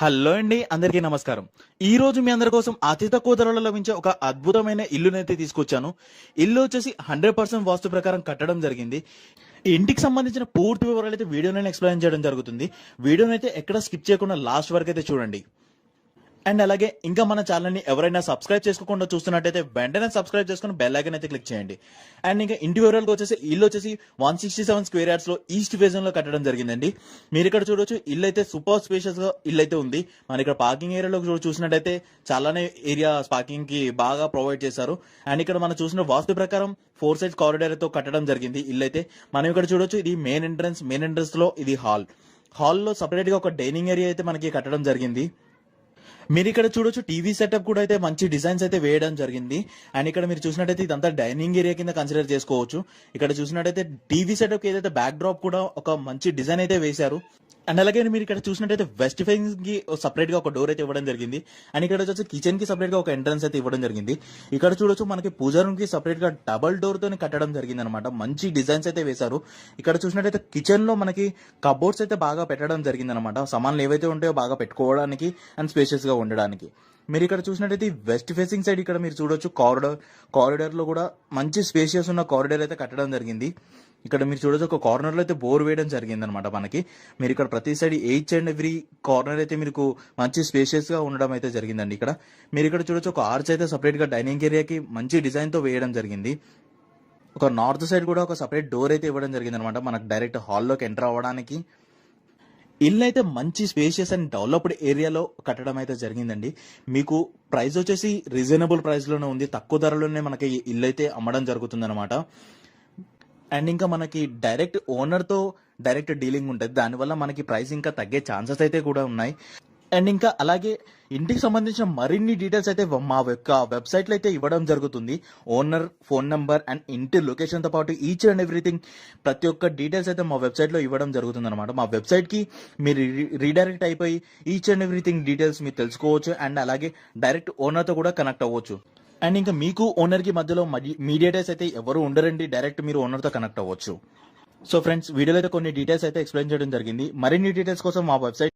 Hello అండి, అందరికీ నమస్కారం. ఈ రోజు మీ అందరి కోసం అతి తక్కువ ధరలో లభించే ఒక అద్భుతమైన ఇల్లునైతే తీసుకొచ్చాను. ఇల్లు వచ్చేసి 100% వాస్తు ప్రకారం కట్టడం జరిగింది. ఈ ఇంటికి సంబంధించిన పూర్తి వివరాలు అయితే వీడియోలో ఎక్స్ప్లెయిన్ చేయడం జరుగుతుంది. వీడియోనైతే ఎక్కడ స్కిప్ చేయకుండా లాస్ట్ వరకు అయితే చూడండి. అండ్ అలాగే ఇంకా మన ఛానల్ ని ఎవరైనా సబ్స్క్రైబ్ చేసుకోకుండా చూస్తున్నట్టయితే వెంటనే సబ్స్క్రైబ్ చేసుకుని బెల్ ఐకాన్ అయితే క్లిక్ చేయండి. అండ్ ఇంకా ఇంటి వివరాలకు వచ్చేసి ఇల్లు వచ్చేసి 167 స్క్వేర్ యార్డ్స్ లో ఈస్ట్ ఫేజన్ లో కట్టడం జరిగిందండి. మీరు ఇక్కడ చూడొచ్చు, ఇల్లు అయితే సూపర్ స్పేషియస్ గా ఇల్లు అయితే ఉంది. మన ఇక్కడ పార్కింగ్ ఏరియాలో చూసినట్టయితే చాలానే ఏరియా పార్కింగ్ కి బాగా ప్రొవైడ్ చేశారు. అండ్ ఇక్కడ మనం చూసిన వాస్తు ప్రకారం 4 సైడ్ కారిడార్ తో కట్టడం జరిగింది ఇల్లు అయితే. మనం ఇక్కడ చూడొచ్చు, ఇది మెయిన్ ఎంట్రన్స్ లో ఇది హాల్లో సపరేట్ గా ఒక డైనింగ్ ఏరియా అయితే మనకి కట్టడం జరిగింది. మీరు ఇక్కడ చూడొచ్చు, టీవీ సెటప్ కూడా అయితే మంచి డిజైన్స్ అయితే వేయడం జరిగింది. అండ్ ఇక్కడ మీరు చూసినట్టయితే ఇదంతా డైనింగ్ ఏరియా కింద కన్సిడర్ చేసుకోవచ్చు. ఇక్కడ చూసినట్టయితే టీవీ సెటప్ కి ఏదైతే బ్యాక్ డ్రాప్ కూడా ఒక మంచి డిజైన్ అయితే వేశారు. అండ్ అలాగే మీరు ఇక్కడ చూసినట్టయితే వెస్ట్ ఫేసింగ్ కి సపరేట్ గా ఒక డోర్ అయితే ఇవ్వడం జరిగింది. అండ్ ఇక్కడ వచ్చేసి కిచెన్ కి సపరేట్ గా ఒక ఎంట్రన్స్ అయితే ఇవ్వడం జరిగింది. ఇక్కడ చూడొచ్చు, మనకి పూజా రూమ్ కి సపరేట్ గా డబల్ డోర్ తోని కట్టడం జరిగింది అనమాట. మంచి డిజైన్స్ అయితే వేశారు. ఇక్కడ చూసినట్టయితే కిచెన్ లో మనకి కబోర్డ్స్ అయితే బాగా పెట్టడం జరిగింది అనమాట. సామాన్లు ఏవైతే ఉంటాయో బాగా పెట్టుకోవడానికి అండ్ స్పేషియస్ గా ఉండడానికి. మీరు ఇక్కడ చూసినట్టయితే వెస్ట్ ఫేసింగ్ సైడ్ ఇక్కడ మీరు చూడొచ్చు, కారిడార్ లో కూడా మంచి స్పేషియస్ ఉన్న కారిడార్ అయితే కట్టడం జరిగింది. ఇక్కడ మీరు చూడొచ్చు, ఒక కార్నర్ లో అయితే బోర్ వేయడం జరిగింది అనమాట మనకి. మీరు ఇక్కడ ప్రతి side each and every corner అయితే మీకు మంచి స్పేషియస్ గా ఉండడం అయితే జరిగిందండి. ఇక్కడ మీరు ఇక్కడ చూడొచ్చు, ఒక ఆర్చ్ అయితే సపరేట్ గా డైనింగ్ ఏరియాకి మంచి డిజైన్ తో వేయడం జరిగింది. ఒక నార్త్ సైడ్ కూడా ఒక సపరేట్ డోర్ అయితే ఇవ్వడం జరిగింది అనమాట, మనకు డైరెక్ట్ హాల్లోకి ఎంటర్ అవ్వడానికి. ఇల్లు అయితే మంచి స్పేషియస్ అండ్ డెవలప్డ్ ఏరియాలో కట్టడం అయితే జరిగిందండి. మీకు ప్రైస్ వచ్చేసి రీజనబుల్ ప్రైస్ లోనే ఉంది. తక్కువ ధరలోనే మనకి ఇల్లు అయితే అమ్మడం జరుగుతుంది అనమాట. అండ్ ఇంకా మనకి డైరెక్ట్ ఓనర్ తో డైరెక్ట్ డీలింగ్ ఉంటుంది. దానివల్ల మనకి ప్రైస్ ఇంకా తగ్గే ఛాన్సెస్ అయితే కూడా ఉన్నాయి. అండ్ ఇంకా అలాగే ఇంటికి సంబంధించిన మరిన్ని డీటెయిల్స్ అయితే మా యొక్క వెబ్సైట్ లో అయితే ఇవ్వడం జరుగుతుంది. ఓనర్ ఫోన్ నంబర్ అండ్ ఇంటి లొకేషన్ తో పాటు ఈచ్ అండ్ ఎవ్రీథింగ్ ప్రతి ఒక్క డీటెయిల్స్ అయితే మా వెబ్సైట్ లో ఇవ్వడం జరుగుతుంది అనమాట. మా వెబ్సైట్ కి మీరు రీడైరెక్ట్ అయిపోయి ఈచ్ అండ్ ఎవ్రీథింగ్ డీటెయిల్స్ మీరు తెలుసుకోవచ్చు. అండ్ అలాగే డైరెక్ట్ ఓనర్ తో కూడా కనెక్ట్ అవ్వచ్చు. అండ్ ఇంకా మీకు ఓనర్ కి మధ్యలో మీడియేటర్స్ అయితే ఎవరు ఉండరండి, డైరెక్ట్ మీరు ఓనర్ తో కనెక్ట్ అవ్వచ్చు. సో ఫ్రెండ్స్, వీడియోలో అయితే కొన్ని డీటెయిల్స్ అయితే ఎక్స్ప్లెయిన్ చేయడం జరిగింది. మరిన్ని డీటెయిల్స్ కోసం మా వెబ్సైట్